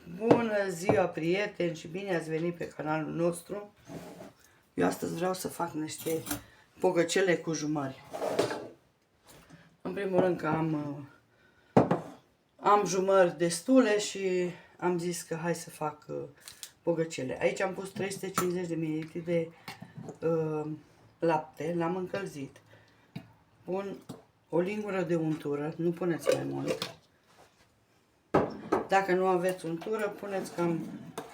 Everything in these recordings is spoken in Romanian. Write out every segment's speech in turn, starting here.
Bună ziua, prieteni, și bine ați venit pe canalul nostru. Eu astăzi vreau să fac niște pogăcele cu jumări. În primul rând că am jumări destule și am zis că hai să fac pogăcele. Aici am pus 350 de ml de lapte, l-am încălzit. Pun o lingură de untură, nu puneți mai mult. Dacă nu aveți untură, puneți cam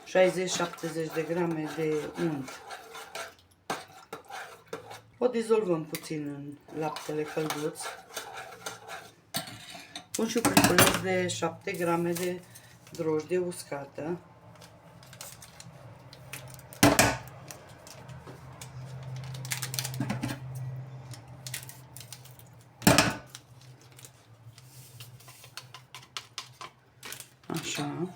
60-70 de grame de unt. O dizolvăm puțin în laptele călduț. Pun și un pliculeț de 7 grame de drojdie uscată. Așa.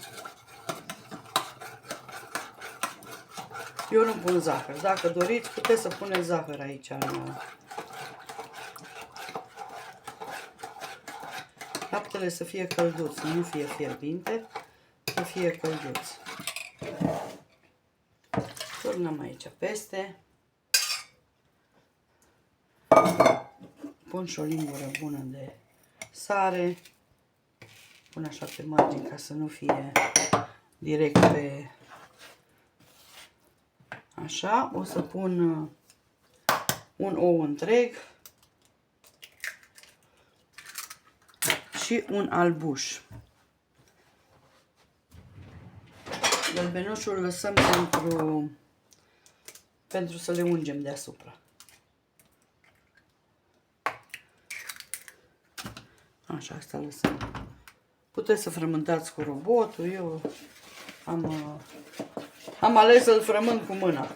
Eu nu pun zahăr. Dacă doriți, puteți să puneți zahăr aici. Laptele să fie călduț, nu fie fierbinte, să fie călduț. Turnăm aici peste. Pun și o lingură bună de sare. Pun așa pe margini ca să nu fie direct pe... Așa, o să pun un ou întreg și un albuș. Gălbenușul lăsăm pentru să le ungem deasupra. Așa, asta lăsăm. Puteți să frământați cu robotul, eu am ales să-l frământ cu mâna.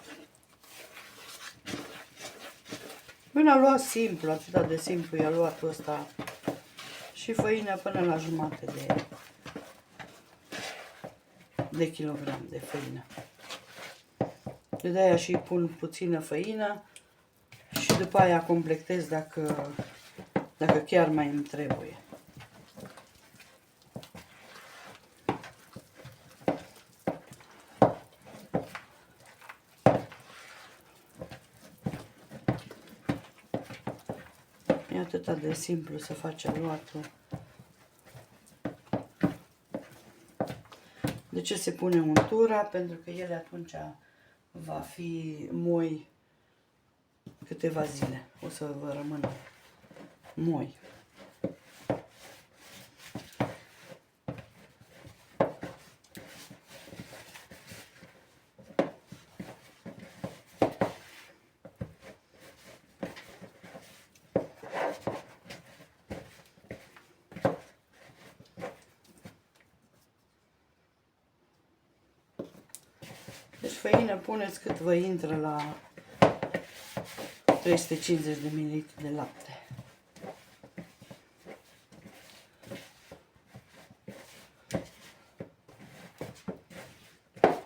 Până a luat simplu, atât de simplu i-a luat ăsta și făină până la jumate de kilogram de făină. De aia și pun puțină făină și după aia completez dacă chiar mai îmi trebuie. E atât de simplu să faci aluatul. De ce se pune untura? Pentru că ele atunci va fi moi câteva zile. O să vă rămână moi. Deci făină puneți cât vă intră la 350 de ml de lapte.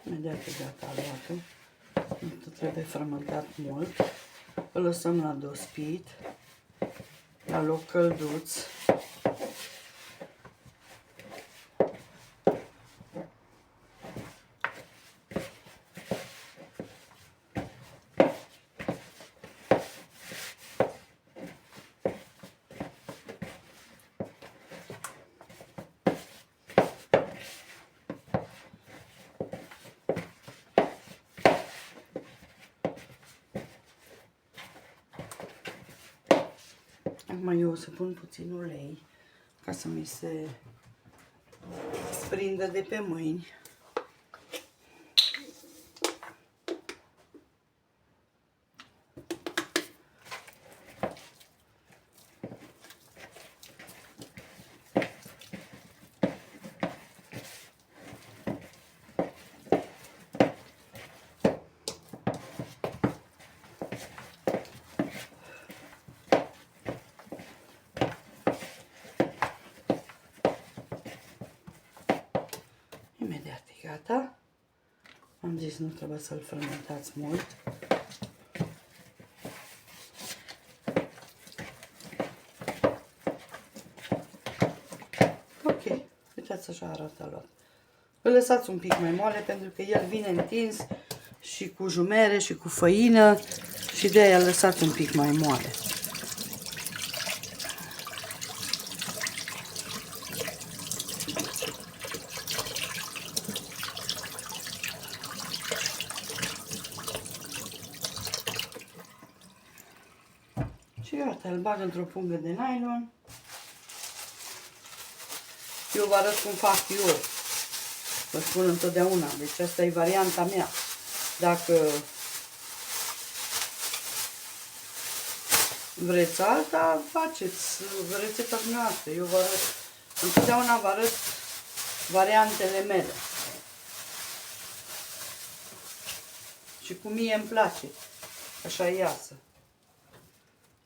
Imediat e gata aluatul. Nu trebuie frământat mult. Îl lăsăm la dospit, la loc călduț. Acum eu o să pun puțin ulei ca să mi se sprindă de pe mâini. Imediat e gata. Am zis, nu trebuie să-l frământați mult. Ok, uitați așa arată luat. Îl lăsați un pic mai moale pentru că el vine întins și cu jumere și cu făină și de aia îl lăsați un pic mai moale. Și gata, îl bag într-o pungă de nylon. Eu vă arăt cum fac eu. Vă spun întotdeauna. Deci asta e varianta mea. Dacă vreți alta, faceți rețeta noastră. Eu vă arăt, întotdeauna vă arăt variantele mele. Și cum mie îmi place. Așa iasă.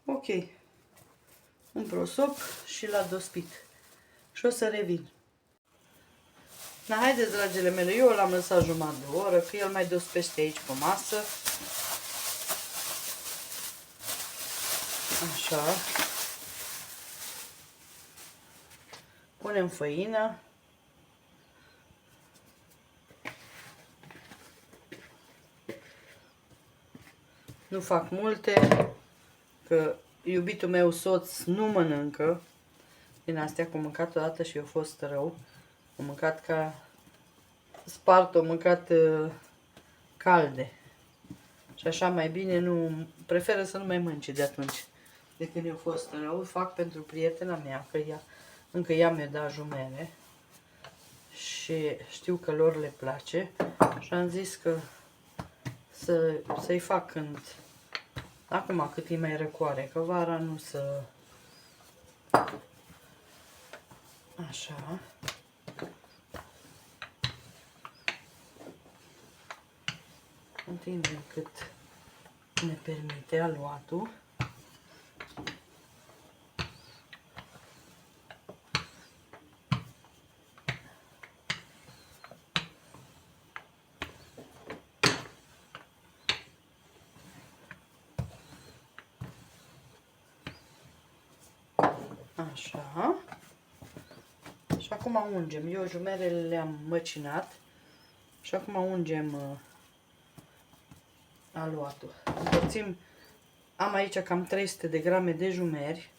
Ok. Un prosop și l-a dospit. Și o să revin. Na, haideți, dragile mele, eu l-am lăsat jumătate de oră, că el mai dospește aici pe masă. Așa. Punem făină. Nu fac multe, că iubitul meu soț nu mănâncă din astea, că am mâncat odată și eu fost rău. Am mâncat ca spart, am mâncat calde. Și așa mai bine nu, preferă să nu mai mănânce de atunci. De când eu fost rău, fac pentru prietena mea, că încă ea mi-a dat jumere. Și știu că lor le place. Și am zis că să-i fac când, acum cât e mai răcoare, că vara nu să... Așa. Întindem cât ne permite aluatul. Așa. Și acum ungem. Eu jumerele le-am măcinat. Și acum ungem aluatul. Împărțim. Am aici cam 300 de grame de jumeri.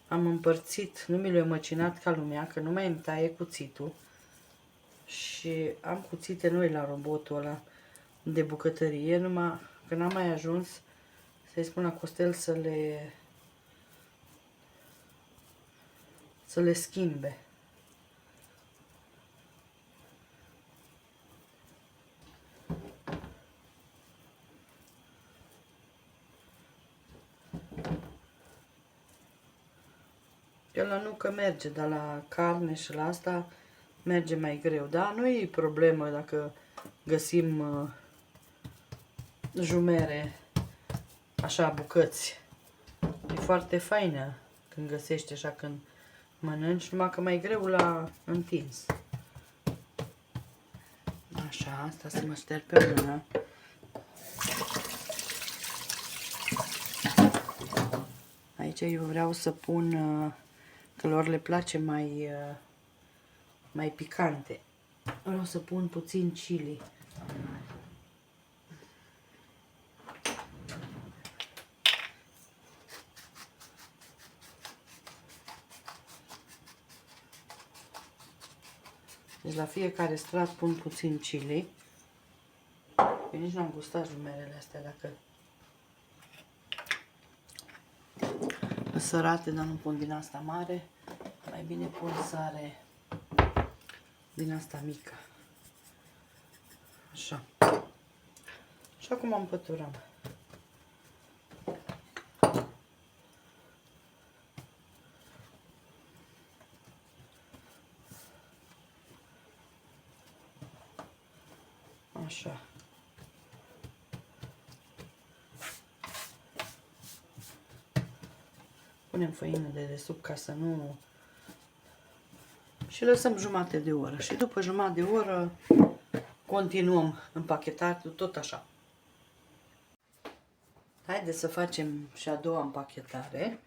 Am împărțit, nu mi le-am măcinat ca lumea, că nu mai îmi taie cuțitul. Și am cuțite noi la robotul ăla de bucătărie, numai că n-am mai ajuns să-i spun la Costel să le schimbe. Eu la nucă merge, dar la carne și la asta merge mai greu. Dar nu e problemă dacă găsim jumere, așa, bucăți. E foarte faină când găsești așa, când mănânci, numai că mai greu la întins. Așa, asta să mă șterg pe mână. Aici eu vreau să pun, că lor le place mai picante. Vreau să pun puțin chili. Deci la fiecare strat pun puțin chili. Eu nici n-am gustat jumerele astea, dacă sărate, dar nu pun din asta mare. Mai bine pun sare din asta mică. Așa. Și acum împăturăm. Așa. Punem făină de desubt ca să nu... Și lăsăm jumătate de oră. Și după jumătate de oră continuăm împachetatul tot așa. Haideți să facem și a doua împachetare.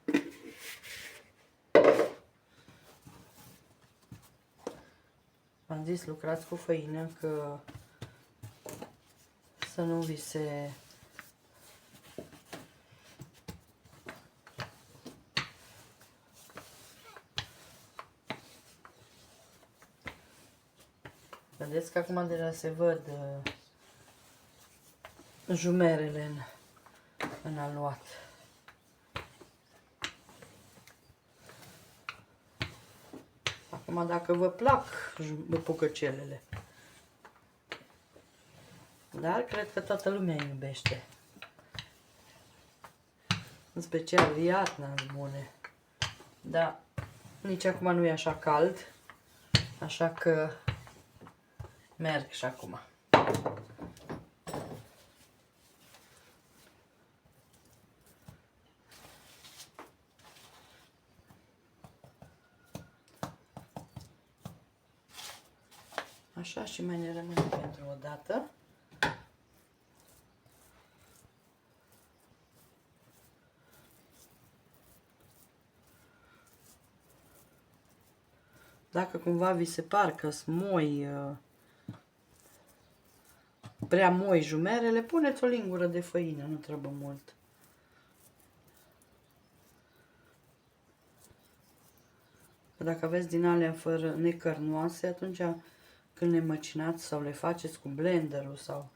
V-am zis, lucrați cu făină, că să nu vi se... Vedeți că acum deja se văd jumerele în aluat. Acum dacă vă plac bucăcelele, dar cred că toată lumea îi iubește. În special iarna bune. Dar nici acum nu e așa cald, așa că merg și acum. Așa, și mai ne rămâne pentru o dată. Dacă cumva vi se par că sunt prea moi jumerele, puneți o lingură de făină, nu trebuie mult. Că dacă aveți din alea fără necărnoase, atunci când le măcinați sau le faceți cu blenderul sau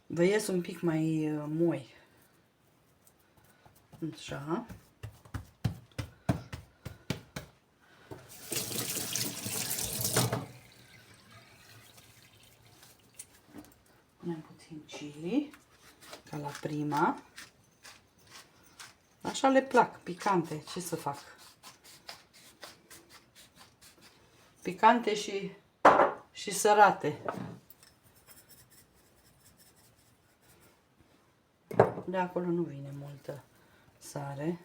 vă ies un pic mai moi. Așa. Punem puțin chili, ca la prima. Așa le plac, picante, ce să fac? Picante și sărate. De acolo nu vine multă sare.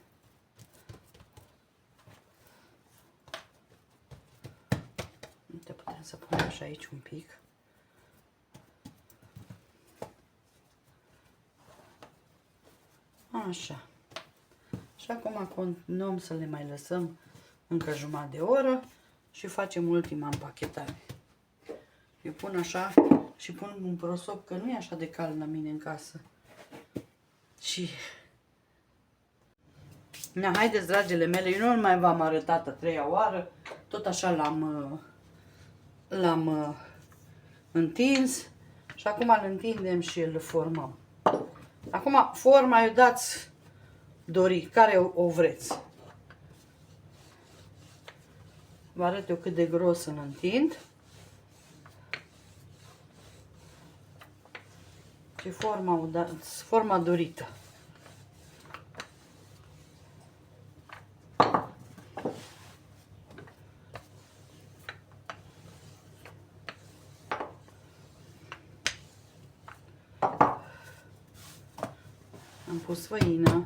Uite, putem să punem și aici un pic. Așa. Și acum continuăm să le mai lăsăm încă jumătate de oră și facem ultima împachetare. Eu pun așa și pun un prosop, că nu e așa de cald la mine în casă. Și... haideți, dragile mele, eu nu mai v-am arătat a treia oară, tot așa l-am întins și acum îl întindem și îl formăm. Acum forma îi dați dori, care o vreți. Vă arăt eu cât de gros îl întind. Și forma dorită. Am pus făină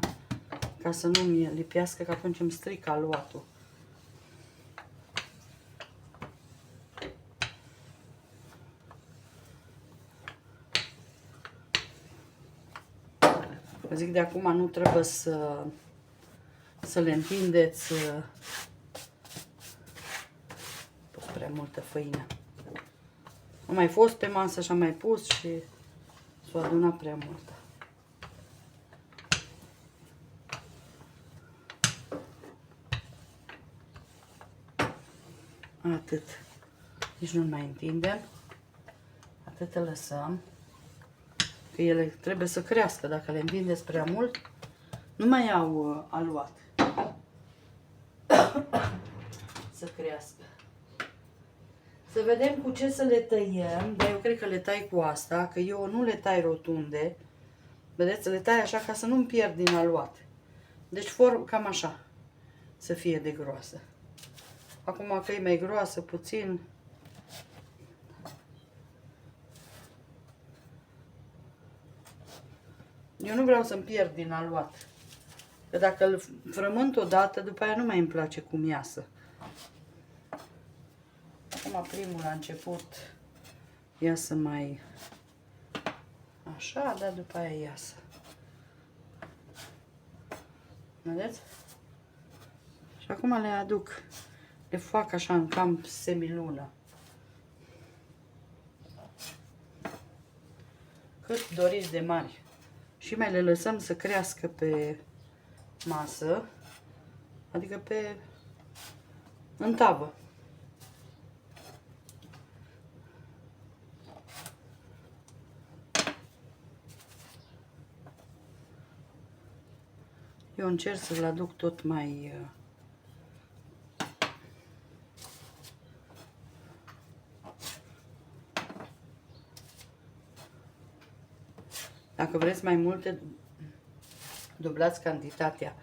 ca să nu mi lipească, că atunci îmi strică aluatul. Vă zic, de acum nu trebuie să le întindeți. Pus prea multă făină. Am mai fost pe masă și am mai pus și s-a adunat prea multă. Atât. Nici nu mai întindem. Atât le lăsăm. Că ele trebuie să crească. Dacă le întindeți prea mult, nu mai au aluat. Să crească. Să vedem cu ce să le tăiem. Dar eu cred că le tai cu asta, că eu nu le tai rotunde. Vedeți, le tai așa ca să nu-mi pierd din aluat. Deci cam așa să fie de groasă. Acum că e mai groasă puțin, eu nu vreau să-mi pierd din aluat. Că dacă îl frământ odată, după aia nu mai îmi place cum iasă. Acum primul la început iasă mai așa, dar după aia iasă. Vedeți? Și acum le aduc, le fac așa în cam semilună. cât doriți de mari. Și mai le lăsăm să crească pe masă, adică în tavă. Eu încerc să-l aduc tot mai dacă vreți mai multe, dublați cantitatea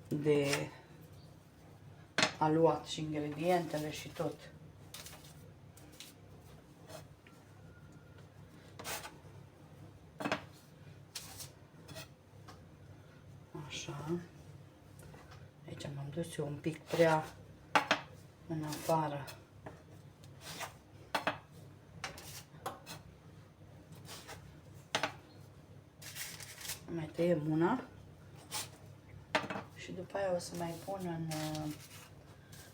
de aluat și ingredientele și tot. Așa. Aici m-am dus eu un pic prea în afară. Mai tăiem una și după aia o să mai pun în...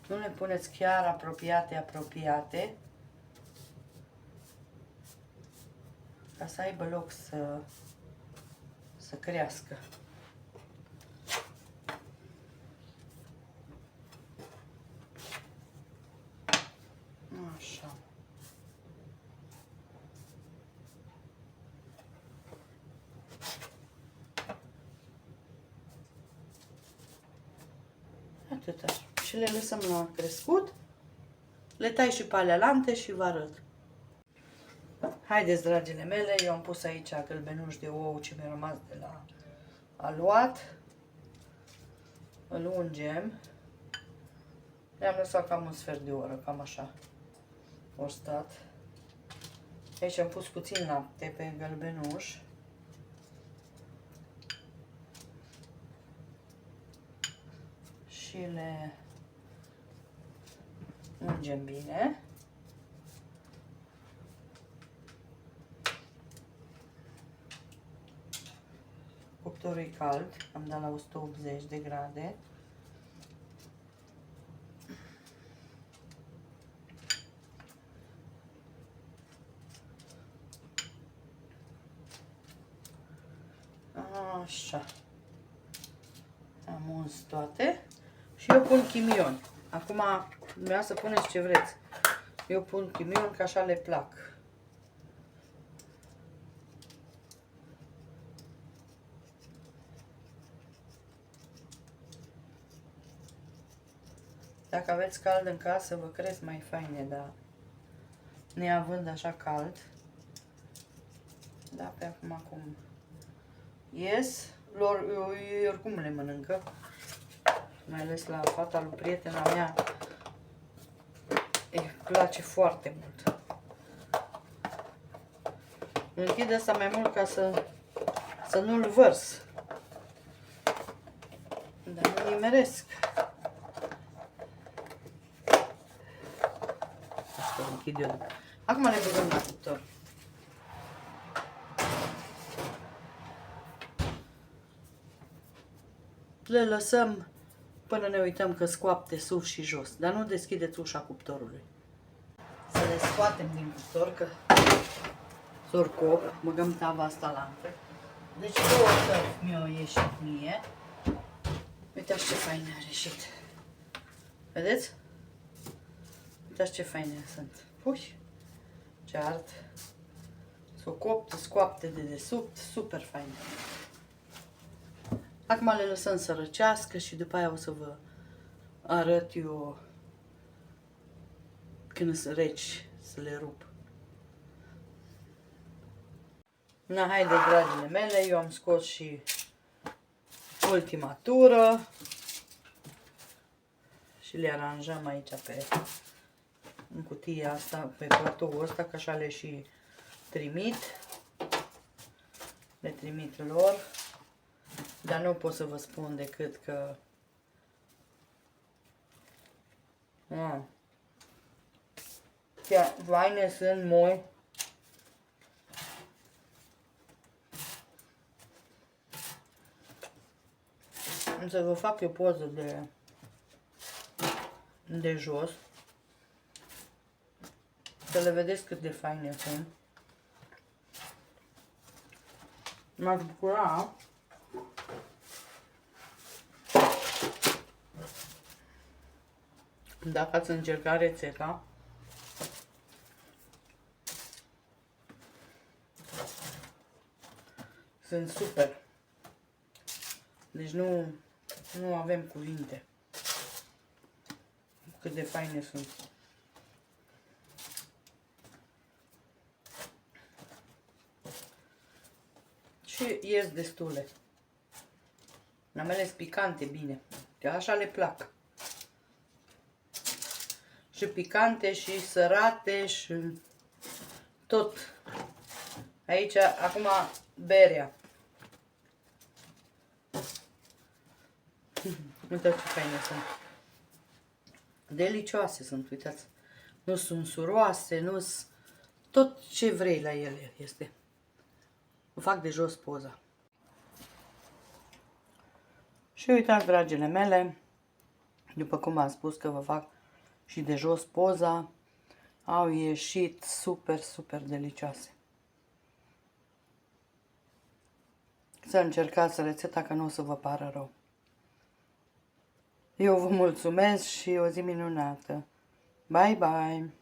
Nu le puneți chiar apropiate, ca să aibă loc să crească. Așa. Atâta. Și le lăsăm la crescut. Le tai și pe alea lante și vă arăt. Haideți, dragile mele, eu am pus aici gălbenuși de ou ce mi-a rămas de la aluat. Îl ungem. Le-am lăsat cam un sfert de oră, cam așa. Au stat. Aici am pus puțin lapte pe gălbenuș. Și le ungem bine. Cuptorul e cald, am dat la 180 de grade. Așa. Am uns toate. Și eu pun chimion. Acum, vreau să puneți ce vreți. Eu pun chimion, că așa le plac. Dacă aveți cald în casă, vă cresc mai faine, dar neavând așa cald. Da, pe acum cum ies, eu oricum le mănâncă. Mai ales la fata lui prietena mea îi place foarte mult. Închid asta mai mult ca să nu-l vărs. Dar nu nimeresc. Asta închid eu. Acum le băgăm la cuptor. Le lăsăm până ne uităm că scoapte sus și jos, dar nu deschideți ușa cuptorului. Să le scoatem din cuptor, că sorcop, băgăm tava asta la între. Deci două tăvi mi-au ieșit mie. Uitați ce faine a ieșit. Vedeți? Uitați ce faine sunt. Ui, ce ard. S-o copt, scoapte de desubt, super faine. Acum le lăsăm să răcească și după aia o să vă arăt eu când sunt reci să le rup. Na, haide, dragile mele, eu am scos și ultima tură și le aranjăm aici în cutia asta, pe platoul ăsta, că așa le și trimit. Le trimit lor. Dar nu pot să vă spun decât că chiar faine sunt moi. Am să vă fac eu poză de jos, să le vedeți cât de faine sunt. M-aș bucura dacă ați încercat rețeta. Sunt super. Deci nu avem cuvinte cât de faine sunt. Și ies destule. La mele sunt picante bine. Că așa le plac. Și picante și sărate și tot. Aici, acum, berea. Uitați ce faine sunt. Delicioase sunt, uitați. Nu sunt suroase, nu sunt... Tot ce vrei la ele este. O fac de jos poza. Și uitați, dragile mele, după cum am spus că vă fac și de jos poza, au ieșit super, super delicioase. Să încercați rețeta, că nu o să vă pară rău. Eu vă mulțumesc și o zi minunată. Bye, bye!